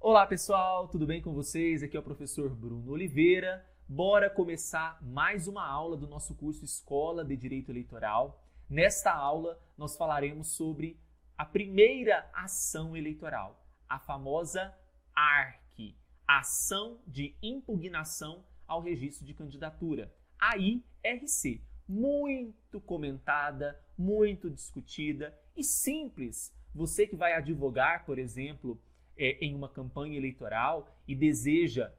Olá pessoal, tudo bem com vocês? Aqui é o professor Bruno Oliveira. Bora começar mais uma aula do nosso curso Escola de Direito Eleitoral. Nesta aula nós falaremos sobre a primeira ação eleitoral, a famosa ARC, Ação de Impugnação ao Registro de Candidatura, a IRC, muito comentada, muito discutida e simples. Você que vai advogar, por exemplo, em uma campanha eleitoral e deseja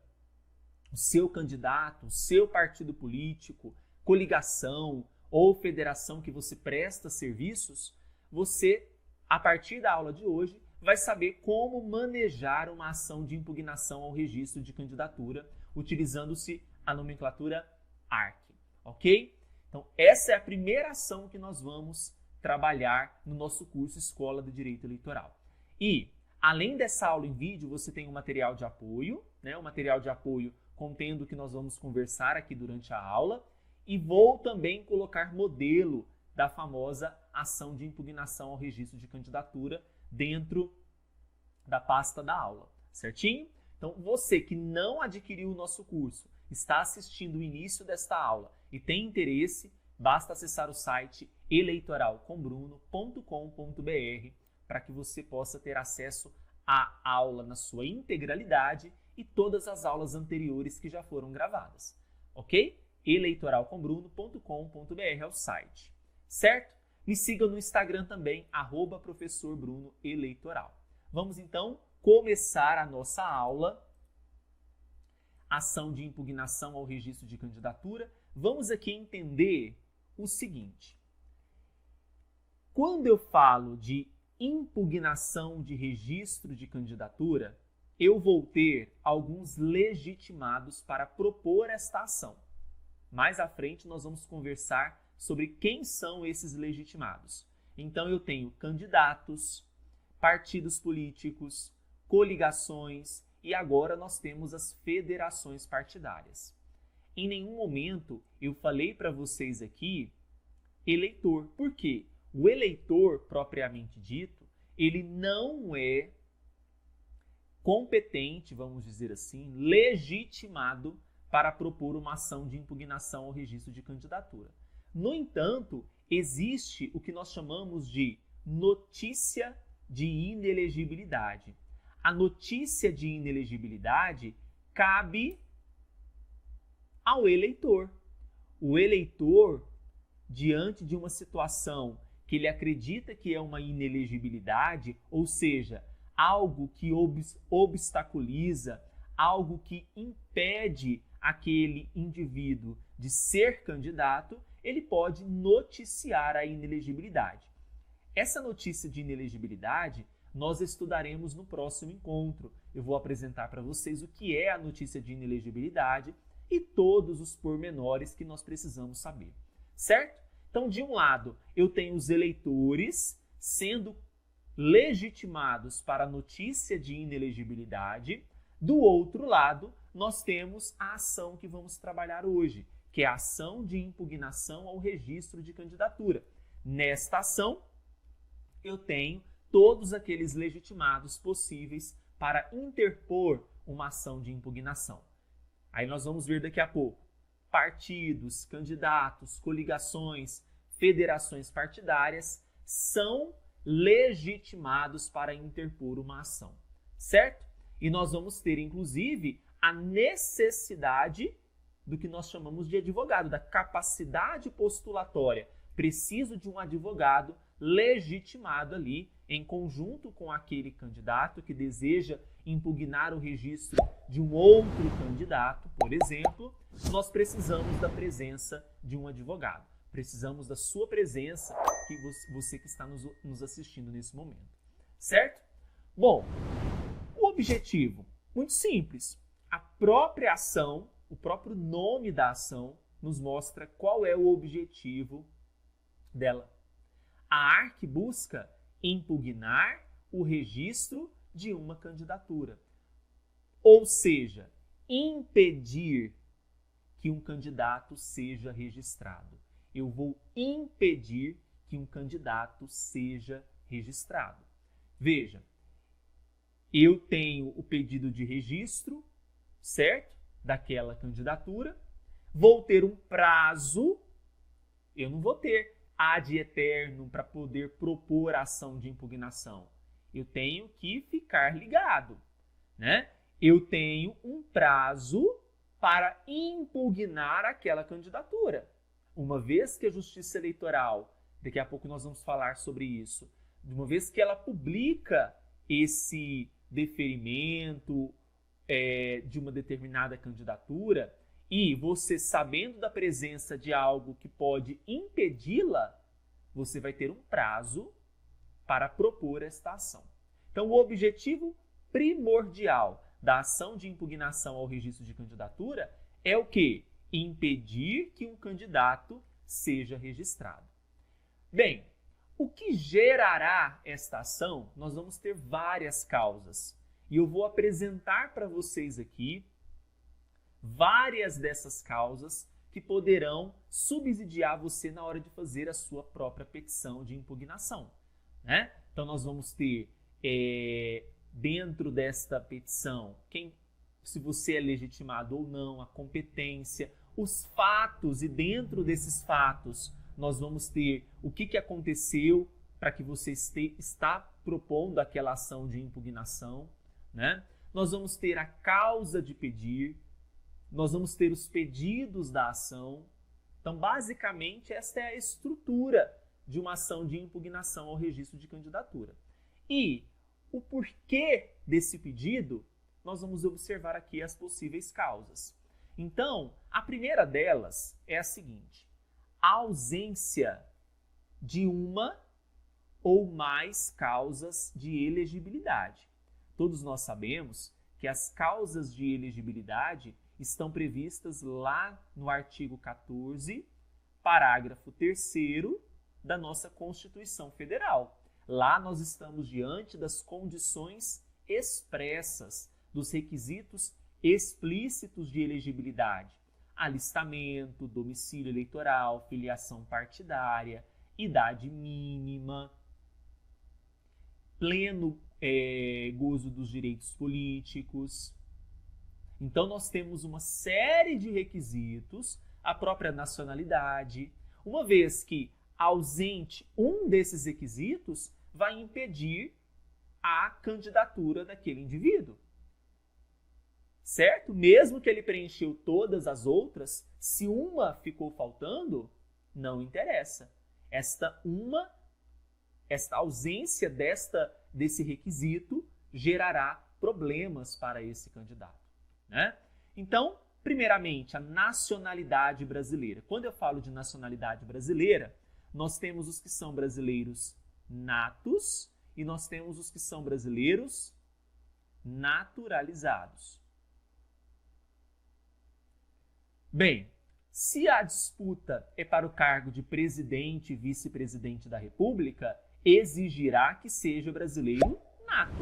o seu candidato, o seu partido político, coligação ou federação que você presta serviços, você, a partir da aula de hoje, vai saber como manejar uma ação de impugnação ao registro de candidatura, utilizando-se a nomenclatura ARC, ok? Então, essa é a primeira ação que nós vamos trabalhar no nosso curso Escola de Direito Eleitoral. E além dessa aula em vídeo, você tem um material de apoio, um material de apoio contendo o que nós vamos conversar aqui durante a aula, e vou também colocar modelo da famosa ação de impugnação ao registro de candidatura dentro da pasta da aula, certinho? Então, você que não adquiriu o nosso curso, está assistindo o início desta aula e tem interesse, basta acessar o site eleitoralcombruno.com.br para que você possa ter acesso à aula na sua integralidade e todas as aulas anteriores que já foram gravadas, ok? eleitoralcombruno.com.br é o site, certo? Me siga no Instagram também, @professorbrunoeleitoral. Vamos então começar a nossa aula, ação de impugnação ao registro de candidatura. Vamos aqui entender o seguinte: quando eu falo de impugnação de registro de candidatura, eu vou ter alguns legitimados para propor esta ação. Mais à frente nós vamos conversar sobre quem são esses legitimados. Então eu tenho candidatos, partidos políticos, coligações e agora nós temos as federações partidárias. Em nenhum momento eu falei para vocês aqui eleitor. Por quê? O eleitor, propriamente dito, ele não é competente, vamos dizer assim, legitimado para propor uma ação de impugnação ao registro de candidatura. No entanto, existe o que nós chamamos de notícia de inelegibilidade. A notícia de inelegibilidade cabe ao eleitor. O eleitor, diante de uma situação que ele acredita que é uma inelegibilidade, ou seja, algo que obstaculiza, algo que impede aquele indivíduo de ser candidato, ele pode noticiar a inelegibilidade. Essa notícia de inelegibilidade nós estudaremos no próximo encontro. Eu vou apresentar para vocês o que é a notícia de inelegibilidade e todos os pormenores que nós precisamos saber, certo? Então, de um lado, eu tenho os eleitores sendo legitimados para a notícia de inelegibilidade. Do outro lado, nós temos a ação que vamos trabalhar hoje, que é a ação de impugnação ao registro de candidatura. Nesta ação, eu tenho todos aqueles legitimados possíveis para interpor uma ação de impugnação. Aí nós vamos ver daqui a pouco. Partidos, candidatos, coligações, federações partidárias são legitimados para interpor uma ação, certo? E nós vamos ter, inclusive, a necessidade do que nós chamamos de advogado, da capacidade postulatória. Preciso de um advogado legitimado ali, em conjunto com aquele candidato que deseja impugnar o registro de um outro candidato, por exemplo. Nós precisamos da presença de um advogado. Precisamos da sua presença, que você que está nos assistindo nesse momento, certo? Bom, o objetivo, muito simples. A própria ação, o próprio nome da ação, nos mostra qual é o objetivo dela. A ARC busca impugnar o registro de uma candidatura, ou seja, impedir que um candidato seja registrado. Eu vou impedir que um candidato seja registrado. Veja, eu tenho o pedido de registro, certo? Daquela candidatura. Vou ter um prazo, eu não vou ter ad eternum para poder propor ação de impugnação. Eu tenho que ficar ligado, né? Eu tenho um prazo para impugnar aquela candidatura. Uma vez que a Justiça Eleitoral, daqui a pouco nós vamos falar sobre isso, uma vez que ela publica esse deferimento de uma determinada candidatura, e você sabendo da presença de algo que pode impedi-la, você vai ter um prazo para propor esta ação. Então, o objetivo primordial da ação de impugnação ao registro de candidatura é o quê? Impedir que um candidato seja registrado. Bem, o que gerará esta ação? Nós vamos ter várias causas. E eu vou apresentar para vocês aqui várias dessas causas que poderão subsidiar você na hora de fazer a sua própria petição de impugnação, né? Então, nós vamos ter dentro desta petição se você é legitimado ou não, a competência, os fatos, e dentro desses fatos nós vamos ter o que aconteceu para que você está propondo aquela ação de impugnação, né? Nós vamos ter a causa de pedir, nós vamos ter os pedidos da ação. Então, basicamente, esta é a estrutura de uma ação de impugnação ao registro de candidatura. E o porquê desse pedido, nós vamos observar aqui as possíveis causas. Então, a primeira delas é a seguinte: a ausência de uma ou mais causas de elegibilidade. Todos nós sabemos que as causas de elegibilidade estão previstas lá no artigo 14, parágrafo 3º da nossa Constituição Federal. Lá nós estamos diante das condições expressas, dos requisitos explícitos de elegibilidade: alistamento, domicílio eleitoral, filiação partidária, idade mínima, pleno gozo dos direitos políticos. Então, nós temos uma série de requisitos, a própria nacionalidade, uma vez que ausente um desses requisitos, vai impedir a candidatura daquele indivíduo. Certo? Mesmo que ele preencheu todas as outras, se uma ficou faltando, não interessa. Esta ausência desse requisito gerará problemas para esse candidato, né? Então, primeiramente, a nacionalidade brasileira. Quando eu falo de nacionalidade brasileira, nós temos os que são brasileiros natos e nós temos os que são brasileiros naturalizados. Bem, se a disputa é para o cargo de presidente e vice-presidente da República, exigirá que seja brasileiro nato.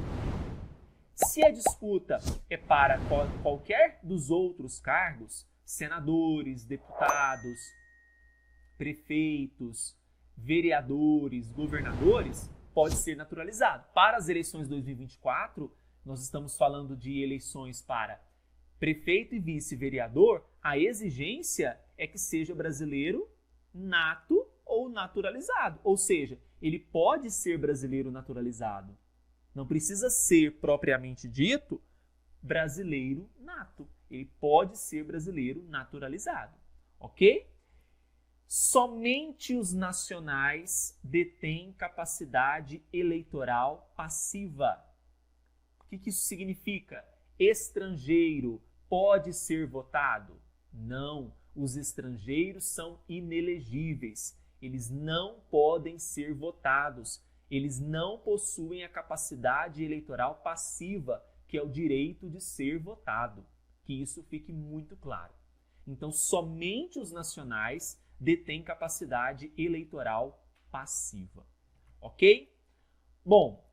Se a disputa é para qualquer dos outros cargos, senadores, deputados, prefeitos, vereadores, governadores, pode ser naturalizado. Para as eleições de 2024, nós estamos falando de eleições para prefeito e vice-vereador, a exigência é que seja brasileiro nato ou naturalizado. Ou seja, ele pode ser brasileiro naturalizado. Não precisa ser, propriamente dito, brasileiro nato. Ele pode ser brasileiro naturalizado. Ok? Somente os nacionais detêm capacidade eleitoral passiva. O que isso significa? Estrangeiro pode ser votado? Não. Os estrangeiros são inelegíveis. Eles não podem ser votados. Eles não possuem a capacidade eleitoral passiva, que é o direito de ser votado. Que isso fique muito claro. Então, somente os nacionais detêm capacidade eleitoral passiva. Ok? Bom,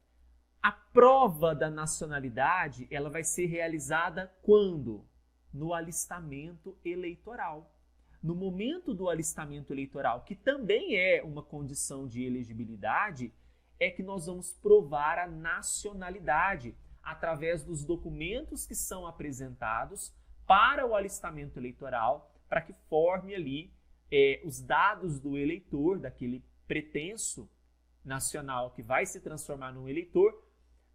a prova da nacionalidade ela vai ser realizada quando? No alistamento eleitoral. No momento do alistamento eleitoral, que também é uma condição de elegibilidade, é que nós vamos provar a nacionalidade. através dos documentos que são apresentados para o alistamento eleitoral, para que forme ali os dados do eleitor, daquele pretenso nacional que vai se transformar num eleitor,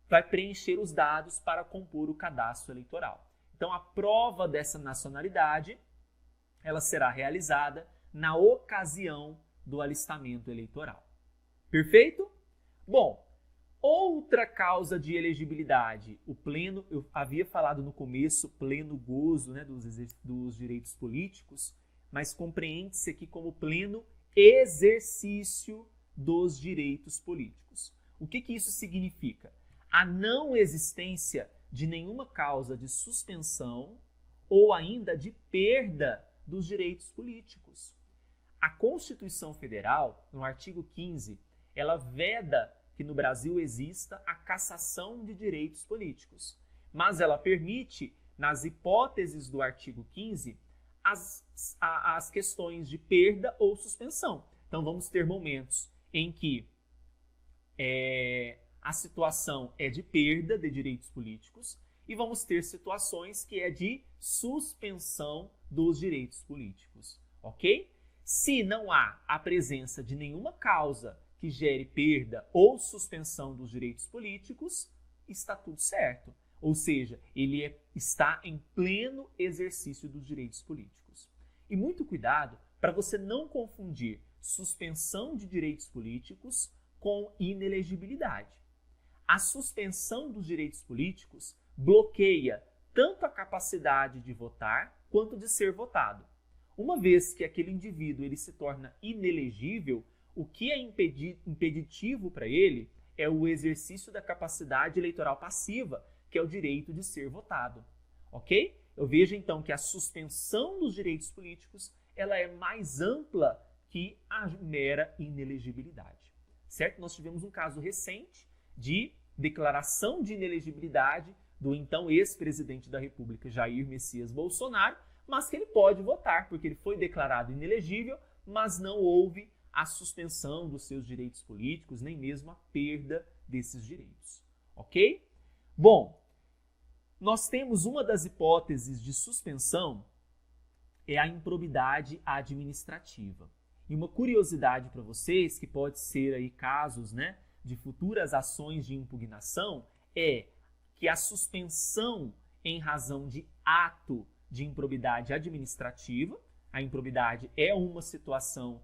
vai preencher os dados para compor o cadastro eleitoral. Então, a prova dessa nacionalidade, ela será realizada na ocasião do alistamento eleitoral. Perfeito? Bom, outra causa de elegibilidade, o pleno, eu havia falado no começo, pleno gozo, né, dos direitos políticos, mas compreende-se aqui como pleno exercício dos direitos políticos. O que isso significa? A não existência de nenhuma causa de suspensão ou ainda de perda dos direitos políticos. A Constituição Federal, no artigo 15, ela veda que no Brasil exista a cassação de direitos políticos, mas ela permite, nas hipóteses do artigo 15, as questões de perda ou suspensão. Então vamos ter momentos em que a situação é de perda de direitos políticos e vamos ter situações que é de suspensão dos direitos políticos, ok? Se não há a presença de nenhuma causa que gere perda ou suspensão dos direitos políticos, está tudo certo. Ou seja, ele está em pleno exercício dos direitos políticos. E muito cuidado para você não confundir suspensão de direitos políticos com inelegibilidade. A suspensão dos direitos políticos bloqueia tanto a capacidade de votar quanto de ser votado. Uma vez que aquele indivíduo ele se torna inelegível, o que é impeditivo para ele é o exercício da capacidade eleitoral passiva, que é o direito de ser votado. Ok? Eu vejo então que a suspensão dos direitos políticos ela é mais ampla que a mera inelegibilidade. Certo? Nós tivemos um caso recente de declaração de inelegibilidade do então ex-presidente da República, Jair Messias Bolsonaro, mas que ele pode votar, porque ele foi declarado inelegível, mas não houve a suspensão dos seus direitos políticos, nem mesmo a perda desses direitos. Ok? Bom, nós temos uma das hipóteses de suspensão é a improbidade administrativa. E uma curiosidade para vocês, que pode ser aí casos, né, de futuras ações de impugnação, é que a suspensão em razão de ato de improbidade administrativa, a improbidade é uma situação